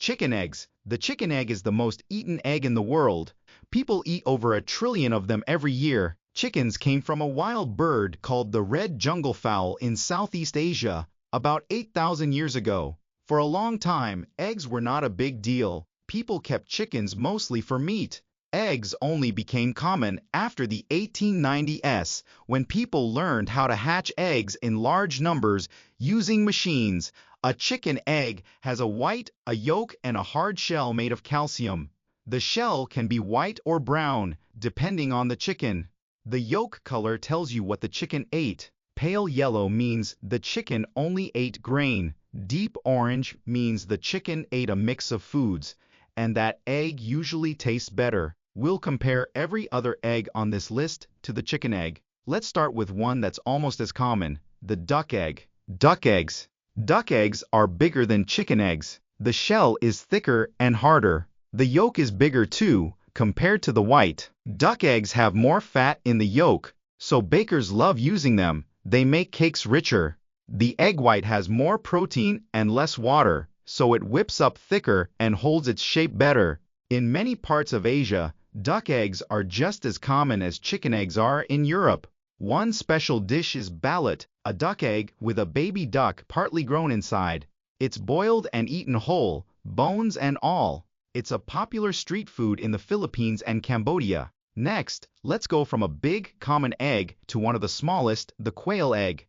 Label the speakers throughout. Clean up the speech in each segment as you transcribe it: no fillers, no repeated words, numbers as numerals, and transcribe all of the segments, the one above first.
Speaker 1: Chicken eggs. The chicken egg is the most eaten egg in the world. People eat over 1 trillion of them every year. Chickens came from a wild bird called the red jungle fowl in Southeast Asia about 8,000 years ago. For a long time, eggs were not a big deal. People kept chickens mostly for meat. Eggs only became common after the 1890s when people learned how to hatch eggs in large numbers using machines. A chicken egg has a white, a yolk, and a hard shell made of calcium. The shell can be white or brown, depending on the chicken. The yolk color tells you what the chicken ate. Pale yellow means the chicken only ate grain. Deep orange means the chicken ate a mix of foods, and that egg usually tastes better. We'll compare every other egg on this list to the chicken egg. Let's start with one that's almost as common, the duck egg. Duck eggs. Duck eggs are bigger than chicken eggs. The shell is thicker and harder. The yolk is bigger too, compared to the white. Duck eggs have more fat in the yolk, so bakers love using them. They make cakes richer. The egg white has more protein and less water, so it whips up thicker and holds its shape better. In many parts of Asia, duck eggs are just as common as chicken eggs are in Europe. One special dish is balut, a duck egg with a baby duck partly grown inside. It's boiled and eaten whole, bones and all. It's a popular street food in the Philippines and Cambodia. Next, let's go from a big, common egg to one of the smallest, the quail egg.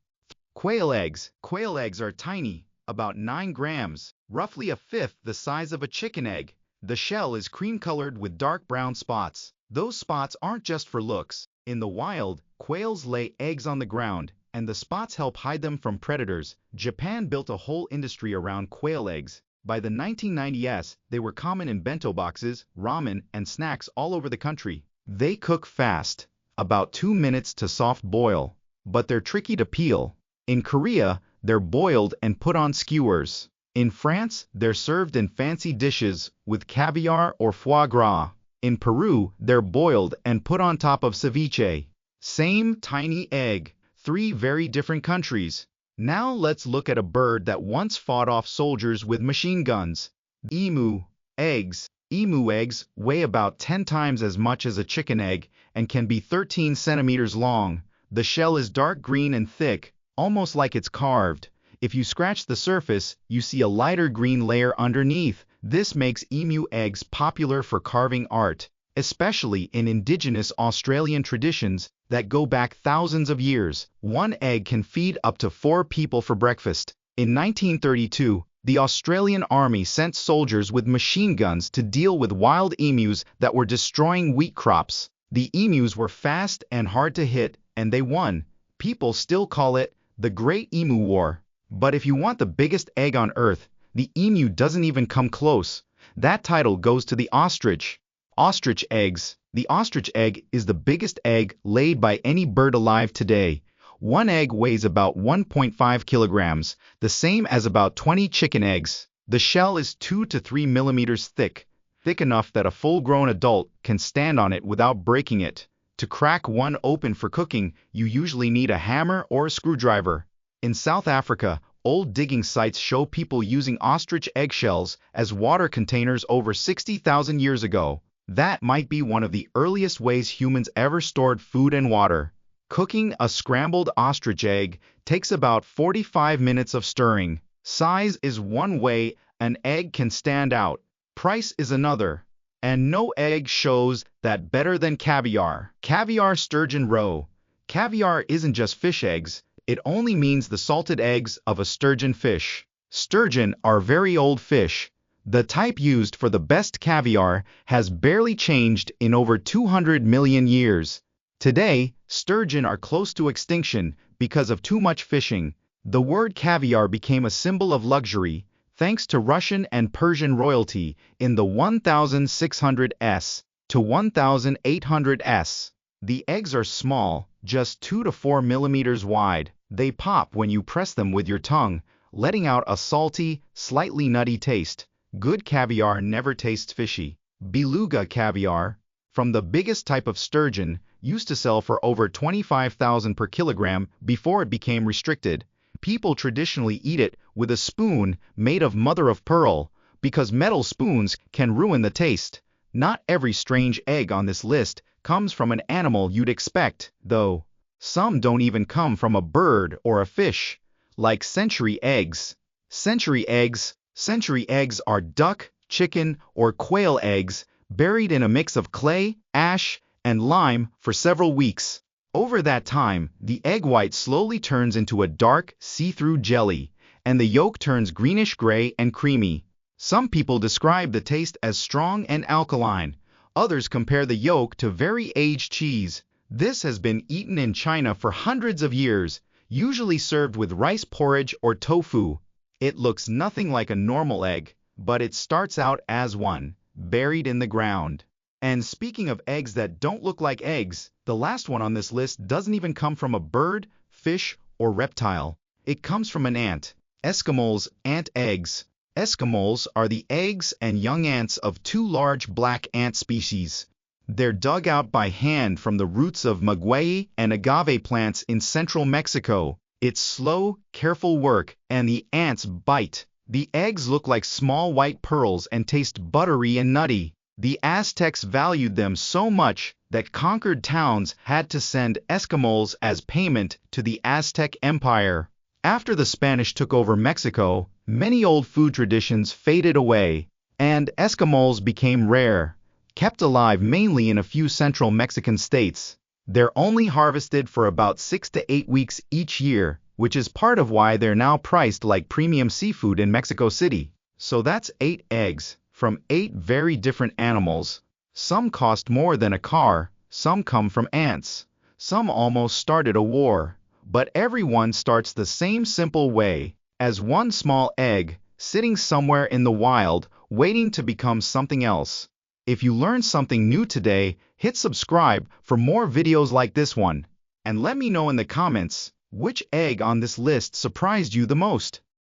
Speaker 1: Quail eggs. Quail eggs are tiny, about 9 grams, roughly a fifth the size of a chicken egg. The shell is cream-colored with dark brown spots. Those spots aren't just for looks. In the wild, quails lay eggs on the ground, and the spots help hide them from predators. Japan built a whole industry around quail eggs. By the 1990s, they were common in bento boxes, ramen, and snacks all over the country. They cook fast, about 2 minutes to soft boil, but they're tricky to peel. In Korea, they're boiled and put on skewers. In France, they're served in fancy dishes with caviar or foie gras. In Peru, they're boiled and put on top of ceviche. Same tiny egg, 3 very different countries. Now let's look at a bird that once fought off soldiers with machine guns. Emu eggs. Emu eggs weigh about 10 times as much as a chicken egg and can be 13 centimeters long. The shell is dark green and thick, almost like it's carved. If you scratch the surface, you see a lighter green layer underneath. This makes emu eggs popular for carving art, especially in indigenous Australian traditions that go back thousands of years. One egg can feed up to 4 people for breakfast. In 1932, the Australian Army sent soldiers with machine guns to deal with wild emus that were destroying wheat crops. The emus were fast and hard to hit, and they won. People still call it the Great Emu War. But if you want the biggest egg on Earth, the emu doesn't even come close. That title goes to the ostrich. Ostrich eggs. The ostrich egg is the biggest egg laid by any bird alive today. One egg weighs about 1.5 kilograms, the same as about 20 chicken eggs. The shell is 2 to 3 millimeters thick enough that a full-grown adult can stand on it without breaking it. To crack one open for cooking, you usually need a hammer or a screwdriver. In South Africa, old digging sites show people using ostrich eggshells as water containers over 60,000 years ago. That might be one of the earliest ways humans ever stored food and water. Cooking a scrambled ostrich egg takes about 45 minutes of stirring. Size is one way an egg can stand out. Price is another. And no egg shows that better than caviar. Caviar sturgeon roe. Caviar isn't just fish eggs. It only means the salted eggs of a sturgeon fish. Sturgeon are very old fish. The type used for the best caviar has barely changed in over 200 million years. Today, sturgeon are close to extinction because of too much fishing. The word caviar became a symbol of luxury, thanks to Russian and Persian royalty in the 1600s to 1800s. The eggs are small, just 2 to 4 millimeters wide. They pop when you press them with your tongue, letting out a salty, slightly nutty taste. Good caviar never tastes fishy. Beluga caviar, from the biggest type of sturgeon, used to sell for over $25,000 per kilogram before it became restricted. People traditionally eat it with a spoon made of mother of pearl, because metal spoons can ruin the taste. Not every strange egg on this list comes from an animal you'd expect, though. Some don't even come from a bird or a fish, like century eggs. Century eggs are duck, chicken, or quail eggs buried in a mix of clay, ash, and lime for several weeks. Over that time, the egg white slowly turns into a dark, see-through jelly, and the yolk turns greenish-gray and creamy. Some people describe the taste as strong and alkaline. Others compare the yolk to very aged cheese. This has been eaten in China for hundreds of years, usually served with rice porridge or tofu. It looks nothing like a normal egg, but it starts out as one, buried in the ground. And speaking of eggs that don't look like eggs, the last one on this list doesn't even come from a bird, fish, or reptile. It comes from an ant. Escamoles, ant eggs. Escamoles are the eggs and young ants of two large black ant species. They're dug out by hand from the roots of maguey and agave plants in central Mexico. It's slow, careful work, and the ants bite. The eggs look like small white pearls and taste buttery and nutty. The Aztecs valued them so much that conquered towns had to send Escamoles as payment to the Aztec Empire. After the Spanish took over Mexico, many old food traditions faded away, and Escamoles became rare, kept alive mainly in a few central Mexican states. They're only harvested for about 6 to 8 weeks each year, which is part of why they're now priced like premium seafood in Mexico City. So that's 8 eggs, from 8 very different animals. Some cost more than a car, some come from ants, some almost started a war. But everyone starts the same simple way, as one small egg, sitting somewhere in the wild, waiting to become something else. If you learned something new today, hit subscribe for more videos like this one. And let me know in the comments, which egg on this list surprised you the most?